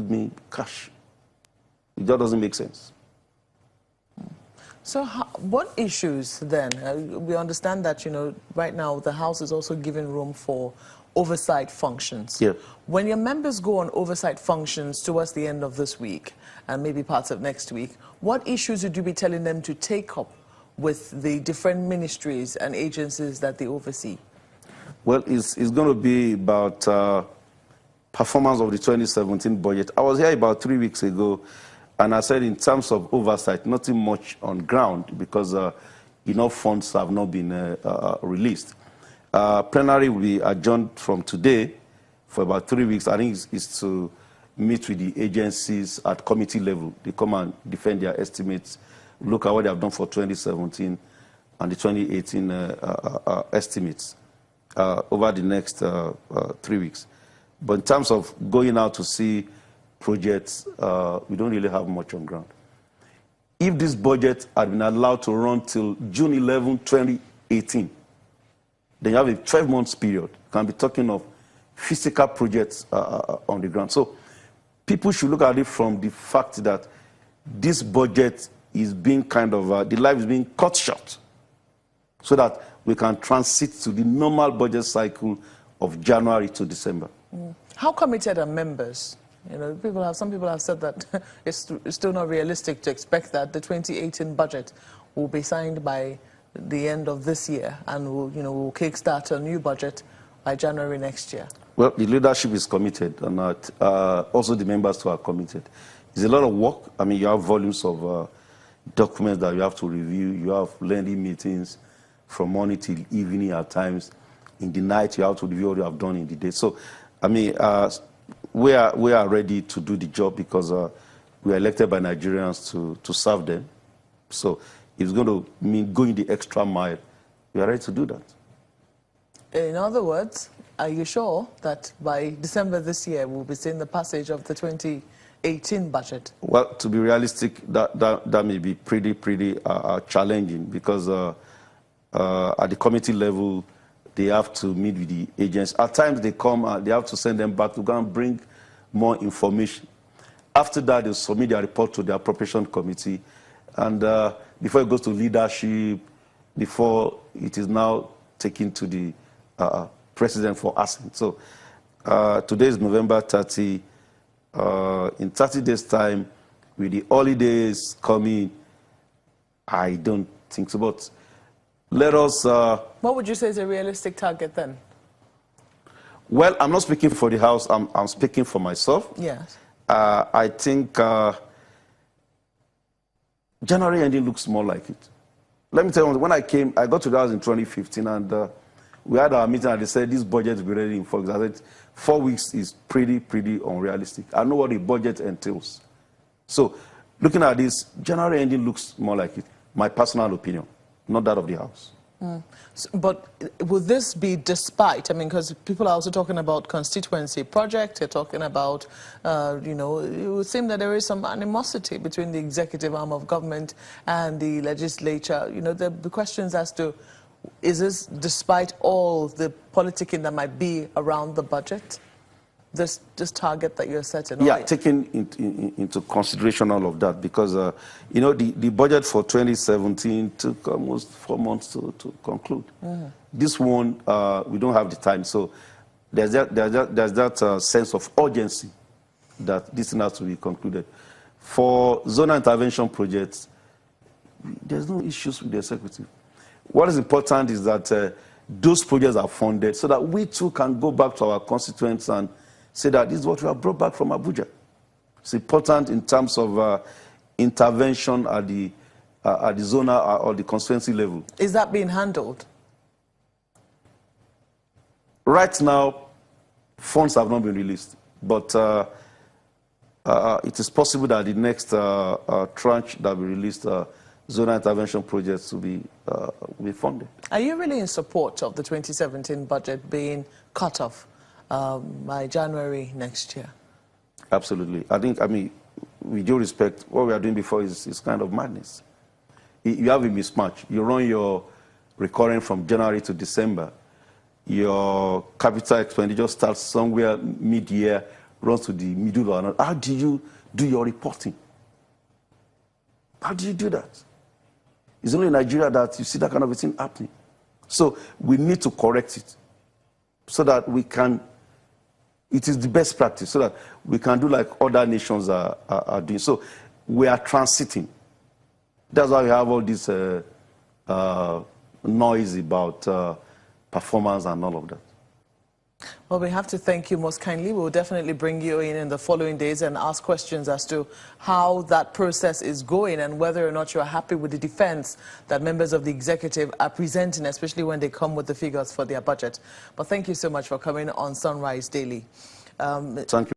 me cash. It just doesn't make sense. So what issues then? We understand that, right now the House is also giving room for oversight functions. Yeah. When your members go on oversight functions towards the end of this week and maybe parts of next week, what issues would you be telling them to take up with the different ministries and agencies that they oversee? Well, it's going to be about performance of the 2017 budget. I was here about 3 weeks ago, and I said in terms of oversight, nothing much on ground because enough funds have not been released. Plenary will be adjourned from today for about 3 weeks. I think it's to meet with the agencies at committee level. They come and defend their estimates, look at what they have done for 2017 and the 2018 estimates over the next 3 weeks. But in terms of going out to see projects, we don't really have much on ground. If this budget had been allowed to run till June 11, 2018, then you have a 12-month period. You can be talking of physical projects on the ground. So people should look at it from the fact that this budget is being the life is being cut short so that we can transit to the normal budget cycle of January to December. How committed are members? Some people have said that it's still not realistic to expect that the 2018 budget will be signed by the end of this year and we'll kickstart a new budget by January next year. Well, the leadership is committed, and also the members too are committed. It's a lot of work. I mean, you have volumes of documents that you have to review. You have lengthy meetings from morning till evening at times. In the night, you have to review what you have done in the day. So, I mean, we are ready to do the job because we are elected by Nigerians to serve them. So it's going to mean going the extra mile. We are ready to do that. In other words, are you sure that by December this year we'll be seeing the passage of the 2018 budget? Well, to be realistic, that may be pretty challenging because at the committee level, they have to meet with the agents. At times they come and they have to send them back to go and bring more information. After that, they submit their report to the appropriation committee. And before it goes to leadership, before it is now taken to the president for assent. So today is November 30. In 30 days' time, with the holidays coming, I don't think so. But let us... what would you say is a realistic target then? Well, I'm not speaking for the House. I'm speaking for myself. Yes. I think January ending looks more like it. Let me tell you, when I got to the House in 2015, and we had our meeting, and they said this budget will be ready in 4 weeks. I said 4 weeks is pretty unrealistic. I know what the budget entails. So, looking at this, January ending looks more like it. My personal opinion, not that of the House. But would this be despite, because people are also talking about constituency project, they're talking about, it would seem that there is some animosity between the executive arm of government and the legislature. The questions as to, is this despite all the politicking that might be around the budget? This target that you're setting? Yeah, taking into consideration all of that, because the budget for 2017 took almost 4 months to conclude. This one, we don't have the time, so there's that sense of urgency that this thing has to be concluded. For zonal intervention projects, there's no issues with the executive. What is important is that those projects are funded so that we too can go back to our constituents and say that this is what we have brought back from Abuja. It's important in terms of intervention at the zonal or the constituency level. Is that being handled? Right now, funds have not been released, but it is possible that the next tranche that will be released, zonal intervention projects will be funded. Are you really in support of the 2017 budget being cut off by January next year? Absolutely. With due respect, what we are doing before is kind of madness. You have a mismatch. You run your recurring from January to December. Your capital expenditure starts somewhere mid-year, runs to the middle or another. How do you do your reporting? How do you do that? It's only in Nigeria that you see that kind of a thing happening. So we need to correct it so that we can, it is the best practice, so that we can do like other nations are doing. So we are transiting. That's why we have all this noise about performance and all of that. Well, we have to thank you most kindly. We'll definitely bring you in the following days and ask questions as to how that process is going and whether or not you're happy with the defense that members of the executive are presenting, especially when they come with the figures for their budget. But thank you so much for coming on Sunrise Daily. Thank you.